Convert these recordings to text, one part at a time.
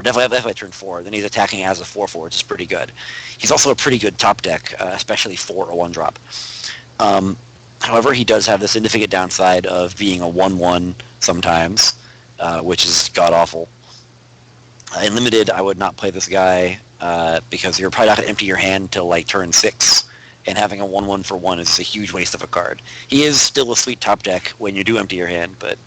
definitely turn 4. Then he's attacking as a 4/4, which is pretty good. He's also a pretty good top deck, especially for a 1-drop. However, he does have the significant downside of being a 1/1 sometimes, which is god-awful. In Limited, I would not play this guy because you're probably not going to empty your hand till like turn 6, and having a 1/1 for 1 is a huge waste of a card. He is still a sweet top deck when you do empty your hand, but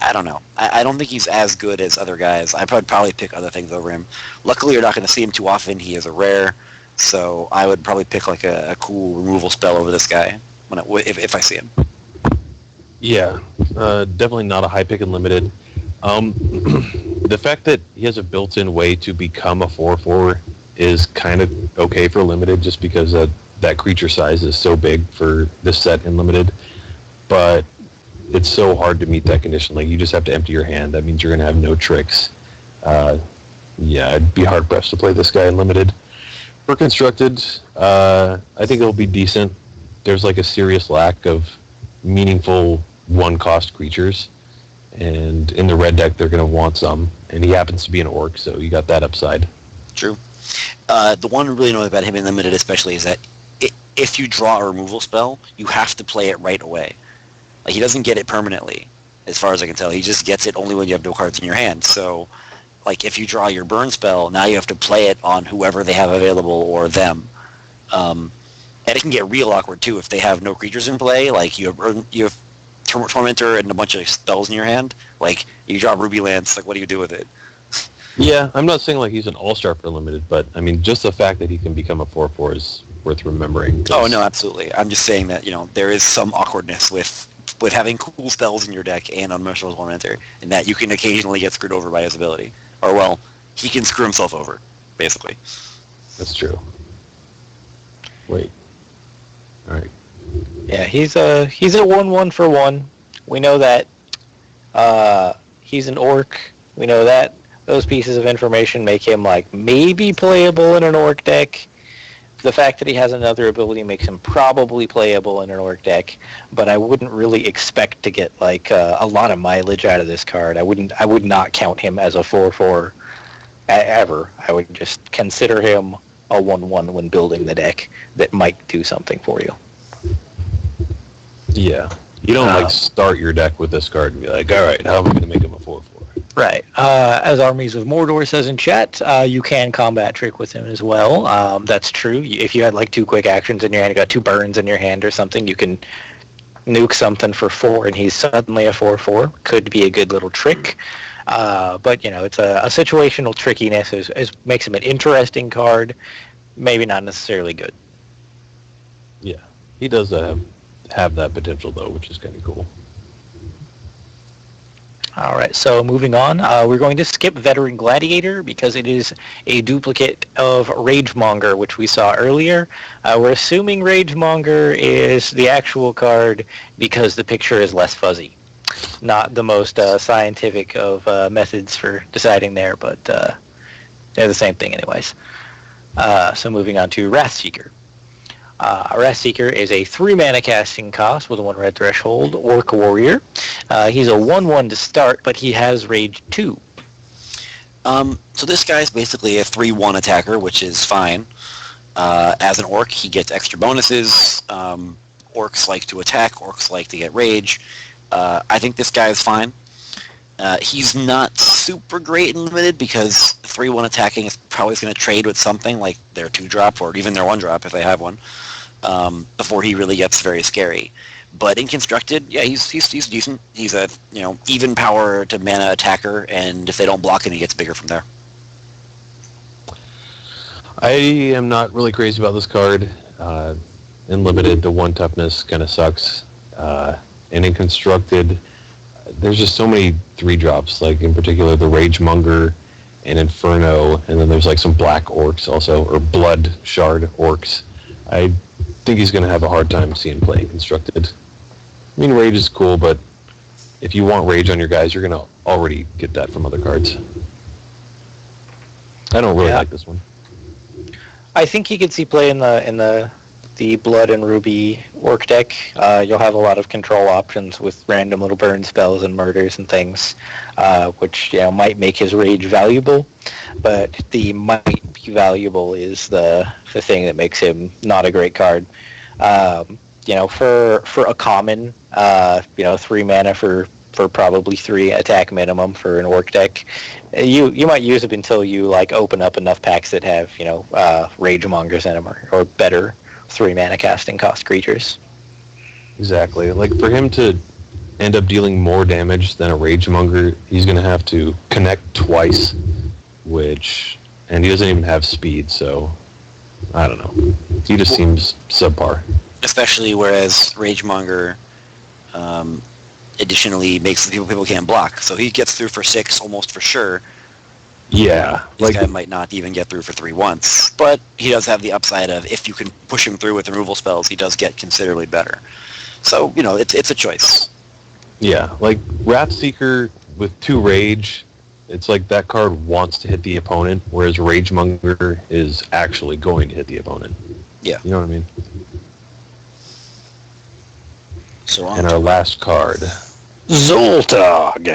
I don't know. I don't think he's as good as other guys. I'd probably pick other things over him. Luckily, you're not going to see him too often. He is a rare, so I would probably pick like a cool removal spell over this guy if I see him. Yeah, definitely not a high pick in Limited. The fact that he has a built-in way to become a 4/4 is kind of okay for Limited, just because that creature size is so big for this set in Limited. But it's so hard to meet that condition. Like, you just have to empty your hand. That means you're going to have no tricks. Yeah, I'd be hard-pressed to play this guy in Limited. For Constructed, I think it'll be decent. There's like a serious lack of meaningful one-cost creatures. And in the red deck, they're going to want some. And he happens to be an orc, so you got that upside. True. The one really annoying about him in Limited especially is that if you draw a removal spell, you have to play it right away. Like, he doesn't get it permanently, as far as I can tell. He just gets it only when you have no cards in your hand. So, like, if you draw your burn spell, now you have to play it on whoever they have available or them. And it can get real awkward, too, if they have no creatures in play. Like, you have Tormentor and a bunch of spells in your hand. Like, you draw Ruby Lance, like, what do you do with it? Yeah, I'm not saying like he's an all-star for Limited, but I mean, just the fact that he can become a 4/4 is worth remembering. Oh, no, absolutely. I'm just saying that, there is some awkwardness with having cool spells in your deck and Unmeasurable Tormentor, and that you can occasionally get screwed over by his ability. Or, well, he can screw himself over, basically. That's true. Wait. All right. Yeah, he's a 1/1 for 1. We know that. He's an orc. We know that. Those pieces of information make him like maybe playable in an orc deck. The fact that he has another ability makes him probably playable in an orc deck, but I wouldn't really expect to get like a lot of mileage out of this card. I would not count him as a 4/4 ever. I would just consider him a 1/1 when building the deck that might do something for you. Yeah. You don't start your deck with this card and be like, all right, how am I going to make him a 4/4? Right. As Armies of Mordor says in chat, you can combat trick with him as well. That's true. If you had like 2 quick actions in your hand, you got 2 burns in your hand or something, you can nuke something for 4 and he's suddenly a 4/4. Could be a good little trick. But, it's a situational trickiness is makes him an interesting card, maybe not necessarily good. Yeah. He does have that potential, though, which is kind of cool. All right, so moving on, we're going to skip Veteran Gladiator because it is a duplicate of Ragemonger, which we saw earlier. We're assuming Ragemonger is the actual card because the picture is less fuzzy. Not the most scientific of methods for deciding there, but they're the same thing anyways. So moving on to Wrathseeker. Wrathseeker is a 3-mana casting cost with a 1 red threshold, Orc Warrior. He's a 1/1 to start, but he has Rage 2. So this guy's basically a 3/1 attacker, which is fine. As an orc, he gets extra bonuses. Orcs like to attack. Orcs like to get rage. I think this guy is fine. He's not super great in Limited because 3/1 attacking is probably going to trade with something like their 2-drop or even their 1-drop if they have one before he really gets very scary. But in Constructed, yeah, he's decent. He's a even power to mana attacker, and if they don't block him, he gets bigger from there. I am not really crazy about this card. In Limited, the 1 toughness kind of sucks. And in Constructed, there's just so many 3-drops, like in particular the Ragemonger and Inferno, and then there's like some black orcs also, or blood shard orcs. I think he's going to have a hard time seeing play in Constructed. I mean, Rage is cool, but if you want Rage on your guys, you're going to already get that from other cards. I don't really like this one. I think he could see play in the the Blood and Ruby Orc deck, you'll have a lot of control options with random little burn spells and murders and things, which might make his rage valuable. But the might be valuable is the thing that makes him not a great card. For a common, 3 mana for probably 3 attack minimum for an orc deck, you might use it until you open up enough packs that have Rage Mongers in them or better 3 mana casting cost creatures. Exactly. Like, for him to end up dealing more damage than a Rage Monger, he's going to have to connect twice, and he doesn't even have speed, so I don't know. He just seems subpar. Especially whereas Ragemonger additionally makes people can't block. So he gets through for 6 almost for sure. Yeah. This guy might not even get through for 3 once. But he does have the upside of if you can push him through with removal spells, he does get considerably better. So, it's a choice. Yeah, like Wrathseeker with 2 Rage, it's like that card wants to hit the opponent, whereas Ragemonger is actually going to hit the opponent. Yeah. You know what I mean? So and our last card. Zoltog.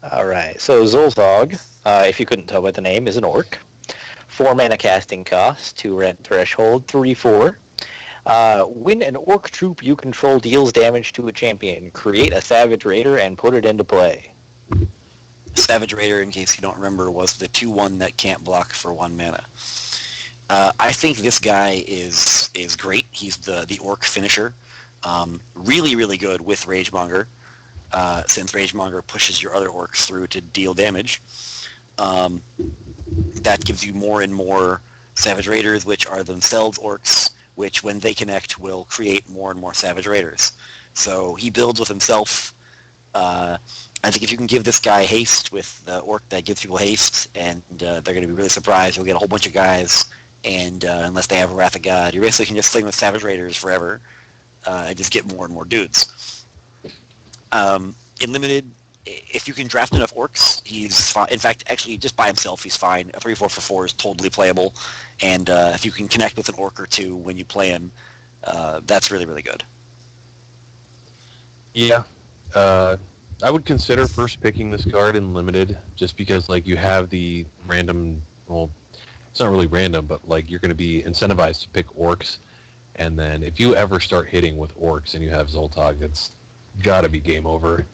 All right, so Zoltog, if you couldn't tell by the name, is an orc. 4 mana casting cost, 2 red threshold, 3/4. When an orc troop you control deals damage to a champion, create a Savage Raider and put it into play. Savage Raider, in case you don't remember, was the 2/1 that can't block for 1 mana. I think this guy is great. He's the orc finisher. Really, really good with Ragemonger, since Ragemonger pushes your other orcs through to deal damage. That gives you more and more Savage Raiders, which are themselves orcs, which when they connect will create more and more Savage Raiders. So he builds with himself. I think if you can give this guy haste with the orc that gives people haste, and they're going to be really surprised, you'll get a whole bunch of guys, and unless they have a Wrath of God, you basically can just sling with Savage Raiders forever and just get more and more dudes. In Limited, if you can draft enough orcs, he's fine. In fact, actually, just by himself, he's fine. A 3/4 for 4 is totally playable, and if you can connect with an orc or 2 when you play him, that's really, really good. Yeah. I would consider first picking this card in Limited, just because, you have the random, well, it's not really random, but, you're going to be incentivized to pick orcs, and then if you ever start hitting with orcs and you have Zoltog, it's got to be game over.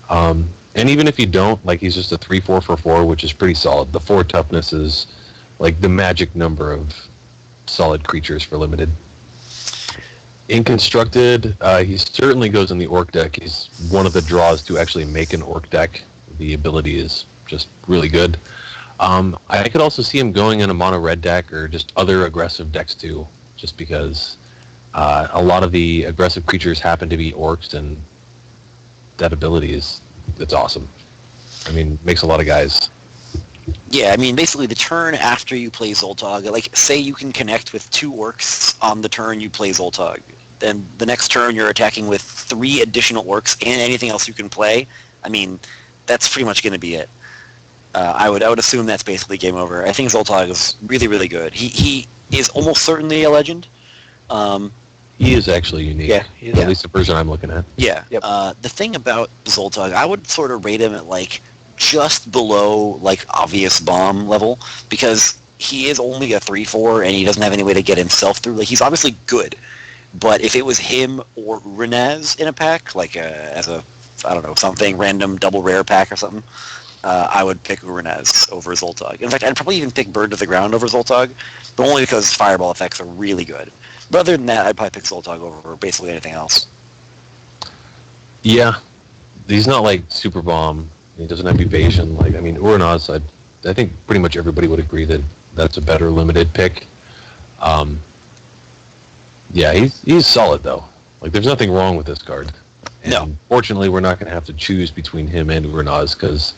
And even if you don't, he's just a 3/4 for 4, which is pretty solid. The 4 toughness is, the magic number of solid creatures for Limited. In Constructed, he certainly goes in the Orc deck. He's one of the draws to actually make an Orc deck. The ability is just really good. I could also see him going in a mono red deck or just other aggressive decks too, just because a lot of the aggressive creatures happen to be Orcs, and that ability it's awesome. I mean, makes a lot of guys. Yeah, I mean, basically the turn after you play Zoltog, say you can connect with 2 orcs on the turn you play Zoltog. Then the next turn you're attacking with 3 additional orcs and anything else you can play. I mean, that's pretty much going to be it. I would assume that's basically game over. I think Zoltog is really, really good. He is almost certainly a legend. He is actually unique. Yeah, at least the version I'm looking at. Yeah. Yep. The thing about Zoltog, I would sort of rate him at just below obvious bomb level, because he is only a 3/4 and he doesn't have any way to get himself through. He's obviously good, but if it was him or Uranaz in a pack, as a, I don't know, something random double rare pack or something, I would pick Uranaz over Zoltog. In fact, I'd probably even pick Bird to the Ground over Zoltog, but only because fireball effects are really good. But other than that, I'd probably pick Zoltog over basically anything else. Yeah, he's not super bomb. He doesn't have evasion. Uranaz, I think pretty much everybody would agree that that's a better Limited pick. Yeah, he's solid though. There's nothing wrong with this card. And no. Fortunately, we're not going to have to choose between him and Uranaz, because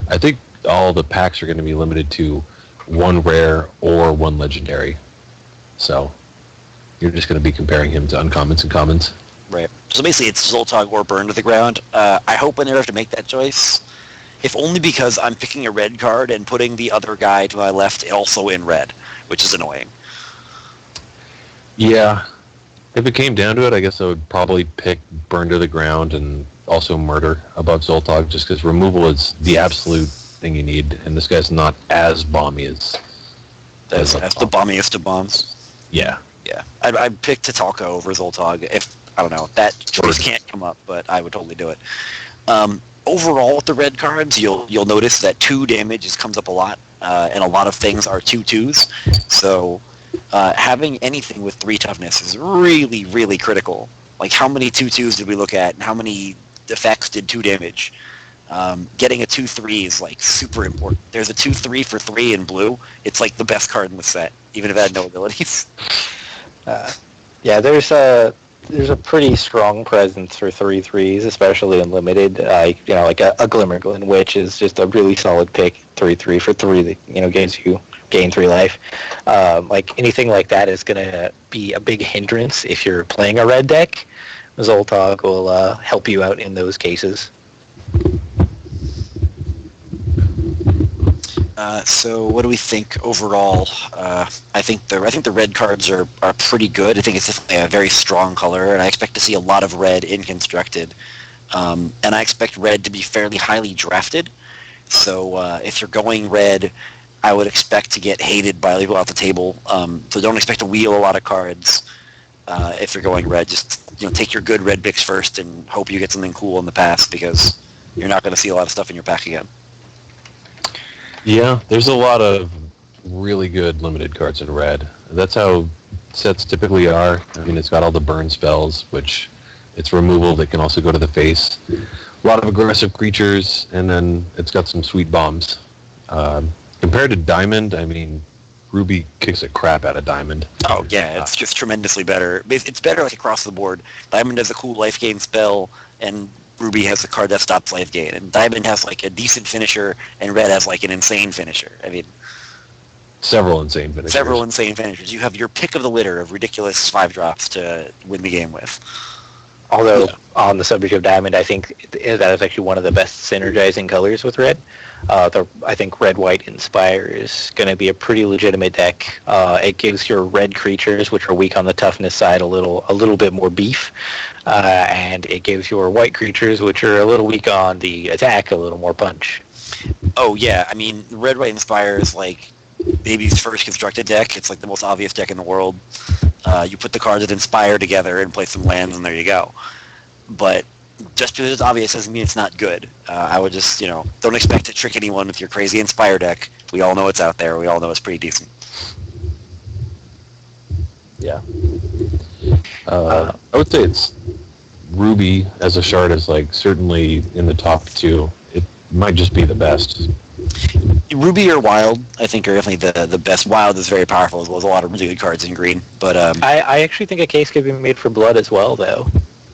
I think all the packs are going to be limited to 1 rare or 1 legendary. So you're just going to be comparing him to uncommons and commons. Right. So basically it's Zoltog or Burn to the Ground. I hope I never have to make that choice, if only because I'm picking a red card and putting the other guy to my left also in red, which is annoying. Yeah. If it came down to it, I guess I would probably pick Burn to the Ground and also Murder above Zoltog, just because removal is the absolute thing you need, and this guy's not as bomby as As the bombiest of bombs. Yeah. Yeah, I'd pick Tatalka over Zoltog if, I don't know, that choice can't come up, but I would totally do it. Overall, with the red cards, you'll notice that 2 damage comes up a lot, and a lot of things are 2/2s. So having anything with 3 toughness is really, really critical. Like, how many 2/2s did we look at, and how many effects did 2 damage? Getting a 2/3 is like super important. There's a 2/3 for 3 in blue. It's like the best card in the set, even if it had no abilities. Yeah, there's a pretty strong presence for 3/3s, especially in limited. Like a Glimmerglen, which is just a really solid pick. 3/3 for 3 that gives you gain 3 life. Like anything like that is gonna be a big hindrance if you're playing a red deck. Zoltog will help you out in those cases. So what do we think overall? I think the red cards are pretty good. I think it's definitely a very strong color, and I expect to see a lot of red in Constructed. And I expect red to be fairly highly drafted. So if you're going red, I would expect to get hated by people off the table. So don't expect to wheel a lot of cards if you're going red. Just take your good red picks first and hope you get something cool in the past, because you're not going to see a lot of stuff in your pack again. Yeah, there's a lot of really good limited cards in red. That's how sets typically are. I mean, it's got all the burn spells, which it's removal that can also go to the face. A lot of aggressive creatures, and then it's got some sweet bombs. Compared to Diamond, I mean, Ruby kicks the crap out of Diamond. Oh yeah, it's just tremendously better. It's better like across the board. Diamond has a cool life gain spell, and Ruby has a card that stops life gain, and Diamond has like a decent finisher, and Red has like an insane finisher. I mean, several insane finishers. You have your pick of the litter of ridiculous 5-drops to win the game with. Although, on the subject of Diamond, I think that is actually one of the best synergizing colors with Red. I think Red-White Inspire is going to be a pretty legitimate deck. It gives your red creatures, which are weak on the toughness side, a little bit more beef, and it gives your white creatures, which are a little weak on the attack, a little more punch. Oh yeah, I mean, Red-White Inspire is like baby's first constructed deck. It's like the most obvious deck in the world. You put the cards that Inspire together and play some lands, and there you go. But just because it's obvious doesn't mean it's not good. I would just, don't expect to trick anyone with your crazy Inspire deck. We all know it's out there. We all know it's pretty decent. Yeah. I would say it's Ruby as a shard is like certainly in the top 2. It might just be the best. Ruby or Wild, I think, are definitely the best. Wild is very powerful, as well as a lot of really good cards in green. But I actually think a case could be made for Blood as well, though.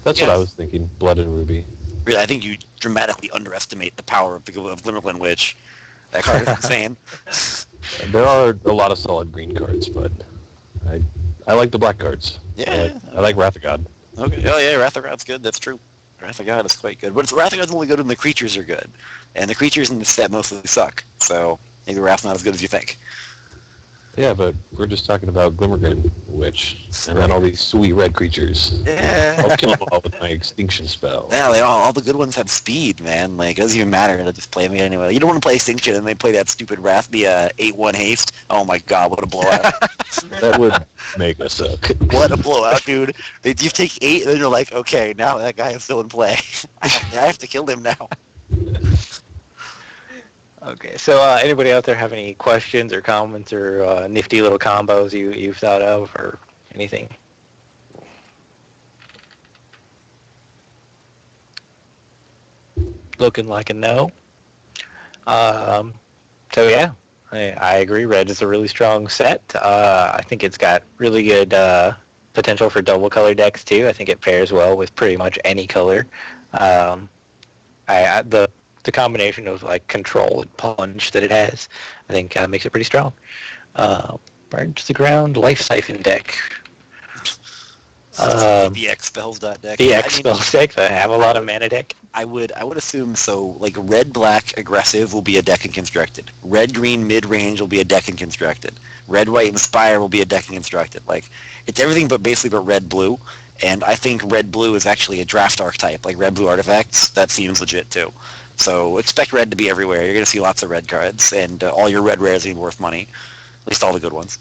That's what I was thinking. Blood and Ruby. Really, I think you dramatically underestimate the power of Glimmerglen Witch. That card is insane. There are a lot of solid green cards, but I like the black cards. Yeah. I like Wrath of God. Okay. Oh yeah, Wrath of God's good. That's true. Wrath of God is quite good. But Wrath of God's only good when the creatures are good. And the creatures in the set mostly suck. So maybe Wrath's not as good as you think. Yeah, but we're just talking about Glimmerglen Witch, and then all these sweet red creatures. Yeah. I'll kill them all with my Extinction spell. Yeah, all the good ones have speed, man. Like, it doesn't even matter. They'll just play me anyway. You don't want to play Extinction and they play that stupid Wrath, the 8-1 haste. Oh my god, what a blowout. That would make us suck. What a blowout, dude. You take 8 and then you're like, okay, now that guy is still in play. I have to kill him now. Okay, so anybody out there have any questions or comments or nifty little combos you've thought of or anything? Looking like a no. So yeah, I agree. Red is a really strong set. I think it's got really good potential for double color decks too. I think it pairs well with pretty much any color. The combination of like control and punch that it has, I think makes it pretty strong. Burn to the Ground, Life Siphon deck. The X spells deck. The X spells deck. I have a lot of mana deck. I would assume so. Like red black aggressive will be a deck in constructed. Red green mid range will be a deck in constructed. Red white inspire will be a deck in constructed. Like it's everything but basically but red blue. And I think red blue is actually a draft archetype, like red blue artifacts. That seems legit too. So expect red to be everywhere. You're going to see lots of red cards, and all your red rares are worth money. At least all the good ones.